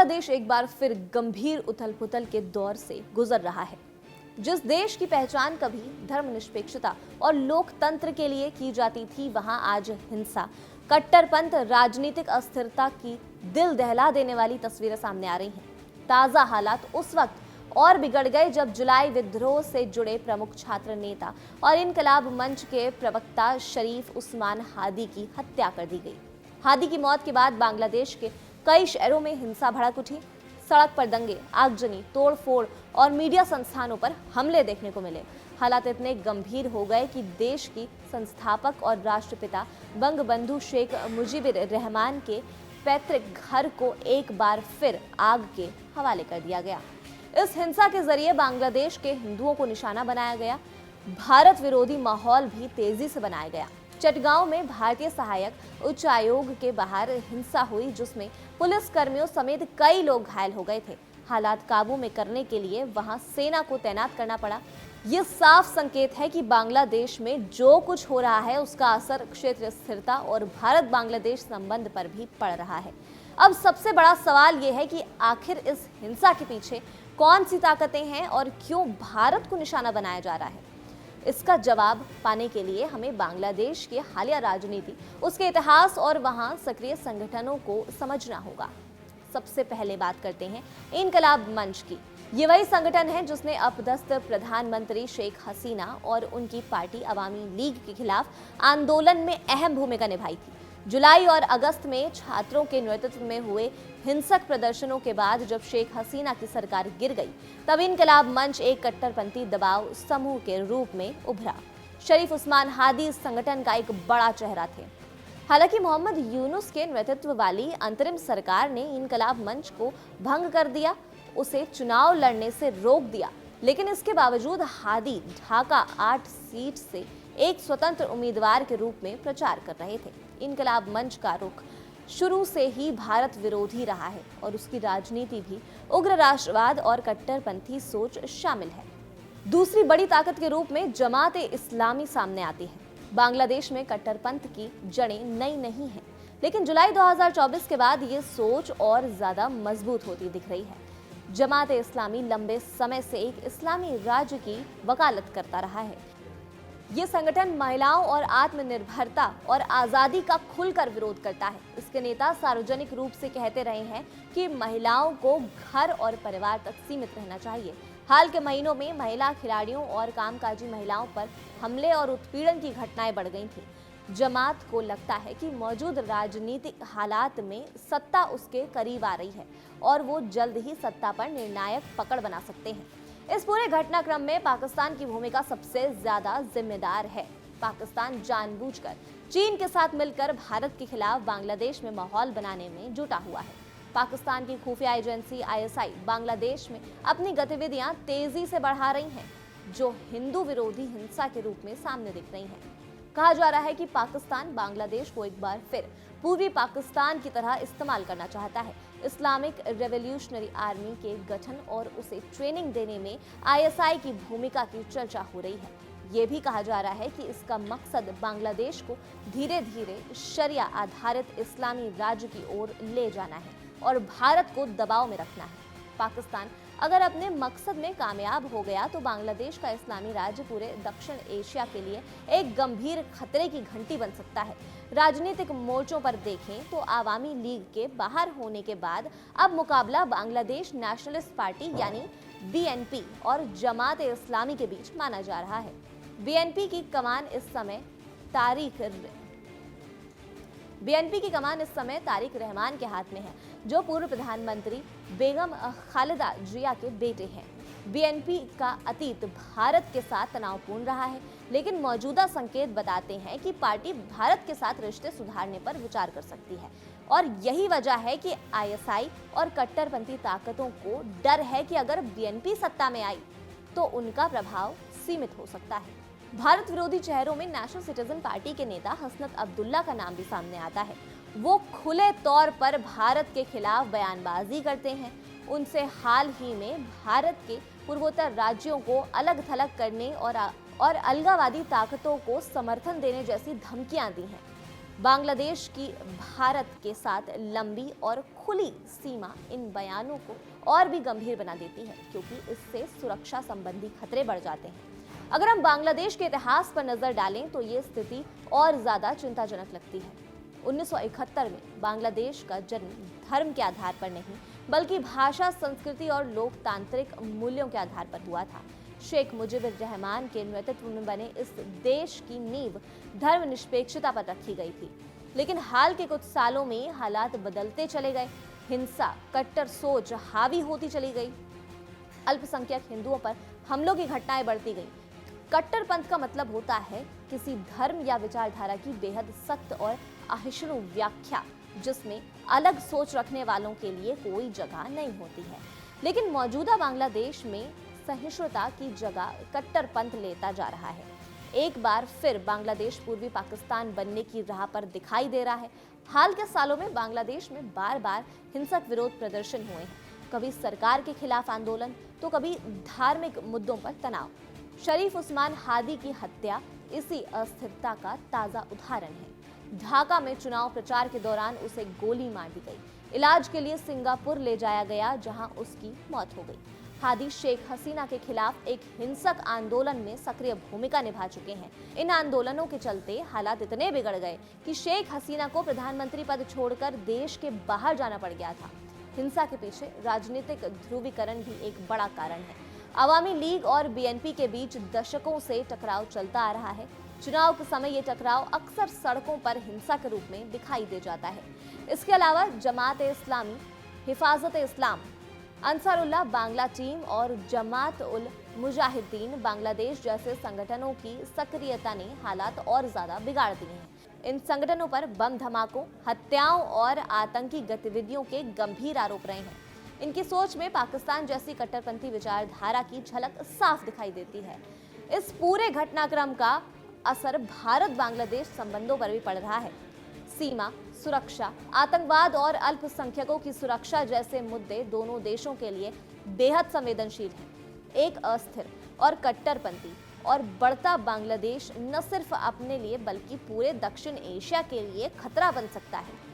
बांग्लादेश एक बार फिर गंभीर उथल-पुथल के दौर से गुजर रहा है। जिस देश की पहचान कभी धर्मनिरपेक्षता और लोकतंत्र के लिए की जाती थी, वहां आज हिंसा, कट्टरपंथ, राजनीतिक अस्थिरता की दिल दहला देने वाली तस्वीरें सामने आ रही हैं। ताजा हालात उस वक्त और बिगड़ गए जब जुलाई विद्रोह से जुड़े प्रमुख छात्र नेता और इनकलाब मंच के प्रवक्ता शरीफ उस्मान हादी की हत्या कर दी गई। हादी की मौत के बाद बांग्लादेश के कई शहरों में हिंसा भड़क उठी। सड़क पर दंगे, आगजनी, तोड़फोड़ और मीडिया संस्थानों पर हमले देखने को मिले। हालात इतने गंभीर हो गए कि देश की संस्थापक और राष्ट्रपिता बंगबंधु शेख मुजीबुर रहमान के पैतृक घर को एक बार फिर आग के हवाले कर दिया गया। इस हिंसा के जरिए बांग्लादेश के हिंदुओं को निशाना बनाया गया। भारत विरोधी माहौल भी तेजी से बनाया गया। चटगांव में भारतीय सहायक उच्चायोग के बाहर हिंसा हुई, जिसमें पुलिस कर्मियों समेत कई लोग घायल हो गए थे। हालात काबू में करने के लिए वहां सेना को तैनात करना पड़ा। ये साफ संकेत है कि बांग्लादेश में जो कुछ हो रहा है उसका असर क्षेत्रीय स्थिरता और भारत बांग्लादेश संबंध पर भी पड़ रहा है। अब सबसे बड़ा सवाल ये है कि आखिर इस हिंसा के पीछे कौन सी ताकतें हैं और क्यों भारत को निशाना बनाया जा रहा है। इसका जवाब पाने के लिए हमें बांग्लादेश की हालिया राजनीति, उसके इतिहास और वहां सक्रिय संगठनों को समझना होगा। सबसे पहले बात करते हैं इनकलाब मंच की। ये वही संगठन है जिसने अपदस्थ प्रधानमंत्री शेख हसीना और उनकी पार्टी अवामी लीग के खिलाफ आंदोलन में अहम भूमिका निभाई थी। जुलाई और अगस्त में छात्रों के नेतृत्व में हुए हिंसक प्रदर्शनों के बाद जब शेख हसीना की सरकार गिर गई, तब इनकलाब मंच एक कट्टरपंथी दबाव समूह के रूप में उभरा। शरीफ उस्मान हादी इस संगठन का एक बड़ा चेहरा थे। हालांकि मोहम्मद यूनुस के नेतृत्व वाली अंतरिम सरकार ने इनकलाब मंच को भंग कर दिया, उसे चुनाव लड़ने से रोक दिया, लेकिन इसके बावजूद हादी ढाका 8 सीट से एक स्वतंत्र उम्मीदवार के रूप में प्रचार कर रहे थे। इनकलाब मंच का रुख शुरू से ही भारत विरोधी रहा है और उसकी राजनीति भी उग्र राष्ट्रवाद और कट्टरपंथी सोच शामिल है। दूसरी बड़ी ताकत के रूप में जमात-ए इस्लामी सामने आती है। बांग्लादेश में कट्टरपंथ की जड़ें नई नहीं हैं, लेकिन जुलाई 2024 के बाद ये सोच और ज्यादा मजबूत होती दिख रही है। जमात-ए इस्लामी लंबे समय से एक इस्लामी राज्य की वकालत करता रहा है। ये संगठन महिलाओं और आत्मनिर्भरता और आज़ादी का खुलकर विरोध करता है। इसके नेता सार्वजनिक रूप से कहते रहे हैं कि महिलाओं को घर और परिवार तक सीमित रहना चाहिए। हाल के महीनों में महिला खिलाड़ियों और कामकाजी महिलाओं पर हमले और उत्पीड़न की घटनाएं बढ़ गई थी। जमात को लगता है कि मौजूद राजनीतिक हालात में सत्ता उसके करीब आ रही है और वो जल्द ही सत्ता पर निर्णायक पकड़ बना सकते हैं। इस पूरे घटनाक्रम में पाकिस्तान की भूमिका सबसे ज्यादा जिम्मेदार है। पाकिस्तान जानबूझकर चीन के साथ मिलकर भारत के खिलाफ बांग्लादेश में माहौल बनाने में जुटा हुआ है। पाकिस्तान की खुफिया एजेंसी ISI बांग्लादेश में अपनी गतिविधियां तेजी से बढ़ा रही हैं, जो हिंदू विरोधी हिंसा के रूप में सामने दिख रही हैं। कहा जा रहा है कि पाकिस्तान बांग्लादेश को एक बार फिर पूर्वी पाकिस्तान की तरह इस्तेमाल करना चाहता है। इस्लामिक रेवोल्यूशनरी आर्मी के गठन और उसे ट्रेनिंग देने में ISI की भूमिका की चर्चा हो रही है। ये भी कहा जा रहा है कि इसका मकसद बांग्लादेश को धीरे धीरे शरिया आधारित इस्लामी राज्य की ओर ले जाना है और भारत को दबाव में रखना है। पाकिस्तान अगर अपने मकसद में कामयाब हो गया तो बांग्लादेश का इस्लामी राज्य पूरे दक्षिण एशिया के लिए एक गंभीर खतरे की घंटी बन सकता है। राजनीतिक मोर्चों पर देखें तो आवामी लीग के बाहर होने के बाद अब मुकाबला बांग्लादेश नेशनलिस्ट पार्टी यानी BNP और जमात-ए इस्लामी के बीच माना जा रहा है। BNP की कमान इस समय तारिक रहमान के हाथ में है, जो पूर्व प्रधानमंत्री बेगम खालिदा जिया के बेटे हैं। BNP का अतीत भारत के साथ तनावपूर्ण रहा है, लेकिन मौजूदा संकेत बताते हैं कि पार्टी भारत के साथ रिश्ते सुधारने पर विचार कर सकती है और यही वजह है कि ISI और कट्टरपंथी ताकतों को डर है कि अगर BNP सत्ता में आई तो उनका प्रभाव सीमित हो सकता है। भारत विरोधी चेहरों में नेशनल सिटीजन पार्टी के नेता हसनत अब्दुल्ला का नाम भी सामने आता है। वो खुले तौर पर भारत के खिलाफ बयानबाजी करते हैं। उनसे हाल ही में भारत के पूर्वोत्तर राज्यों को अलग थलग करने और अलगावादी ताकतों को समर्थन देने जैसी धमकियां दी हैं। बांग्लादेश की भारत के साथ लंबी और खुली सीमा इन बयानों को और भी गंभीर बना देती है, क्योंकि इससे सुरक्षा संबंधी खतरे बढ़ जाते हैं। अगर हम बांग्लादेश के इतिहास पर नजर डालें तो ये स्थिति और ज्यादा चिंताजनक लगती है। 1971 में बांग्लादेश का जन्म धर्म के आधार पर नहीं, बल्कि भाषा, संस्कृति और लोकतांत्रिक मूल्यों के आधार पर हुआ था। शेख मुजीबुर रहमान के नेतृत्व में बने इस देश की नींव धर्मनिरपेक्षता पर रखी गई थी। लेकिन हाल के कुछ सालों में हालात बदलते चले गए। हिंसा, कट्टर सोच हावी होती चली गई। अल्पसंख्यक हिंदुओं पर हमलों की घटनाएं बढ़ती गईं। कट्टरपंथ का मतलब होता है किसी धर्म या विचारधारा की बेहद सख्त और अहिष्णु व्याख्या, जिसमें अलग सोच रखने वालों के लिए कोई जगह नहीं होती है। लेकिन मौजूदा बांग्लादेश में सहिष्णुता की जगह कट्टरपंथ लेता जा रहा है। एक बार फिर बांग्लादेश पूर्वी पाकिस्तान बनने की राह पर दिखाई दे रहा है। हाल के सालों में बांग्लादेश में बार बार हिंसक विरोध प्रदर्शन हुए हैं, कभी सरकार के खिलाफ आंदोलन तो कभी धार्मिक मुद्दों पर तनाव। शरीफ उस्मान हादी की हत्या इसी अस्थिरता का ताजा उदाहरण है। ढाका में चुनाव प्रचार के दौरान उसे गोली मार दी गई। इलाज के लिए सिंगापुर ले जाया गया, जहां उसकी मौत हो गई। हादी शेख हसीना के खिलाफ एक हिंसक आंदोलन में सक्रिय भूमिका निभा चुके हैं। इन आंदोलनों के चलते हालात इतने बिगड़ गए कि शेख हसीना को प्रधानमंत्री पद छोड़कर देश के बाहर जाना पड़ गया था। हिंसा के पीछे राजनीतिक ध्रुवीकरण भी एक बड़ा कारण है। अवामी लीग और बीएनपी के बीच दशकों से टकराव चलता आ रहा है। चुनाव के समय ये टकराव अक्सर सड़कों पर हिंसा के रूप में दिखाई दे जाता है। इसके अलावा जमात-ए-इस्लामी, हिफाजत-ए-इस्लाम, अंसारुल्लाह बांग्ला टीम और जमात उल मुजाहिदीन बांग्लादेश जैसे संगठनों की सक्रियता ने हालात और ज्यादा बिगाड़ दिए हैं। इन संगठनों पर बम धमाकों, हत्याओं और आतंकी गतिविधियों के गंभीर आरोप रहे हैं। इनकी सोच में पाकिस्तान जैसी कट्टरपंथी विचारधारा की झलक साफ दिखाई देती है। इस पूरे घटनाक्रम का असर भारत बांग्लादेश संबंधों पर भी पड़ रहा है। सीमा सुरक्षा, आतंकवाद और अल्पसंख्यकों की सुरक्षा जैसे मुद्दे दोनों देशों के लिए बेहद संवेदनशील हैं। एक अस्थिर और कट्टरपंथी और बढ़ता बांग्लादेश न सिर्फ अपने लिए बल्कि पूरे दक्षिण एशिया के लिए खतरा बन सकता है।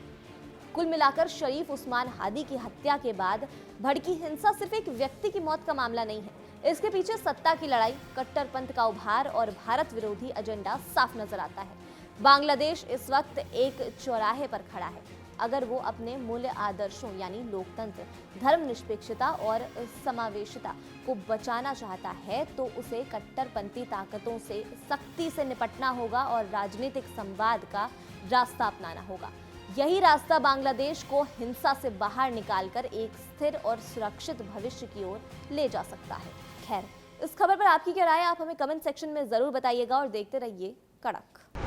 कुल मिलाकर शरीफ उस्मान हादी की हत्या के बाद भड़की हिंसा सिर्फ एक व्यक्ति की मौत का मामला नहीं है। इसके पीछे सत्ता की लड़ाई, कट्टरपंथ का उभार और भारत विरोधी एजेंडा साफ नजर आता है। बांग्लादेश इस वक्त एक चौराहे पर खड़ा है। अगर वो अपने मूल्य आदर्शों यानी लोकतंत्र, धर्मनिरपेक्षता और समावेशिता को बचाना चाहता है तो उसे कट्टरपंथी ताकतों से सख्ती से निपटना होगा और राजनीतिक संवाद का रास्ता अपनाना होगा। यही रास्ता बांग्लादेश को हिंसा से बाहर निकालकर एक स्थिर और सुरक्षित भविष्य की ओर ले जा सकता है। खैर, इस खबर पर आपकी क्या राय है? आप हमें कमेंट सेक्शन में जरूर बताइएगा और देखते रहिए कड़क।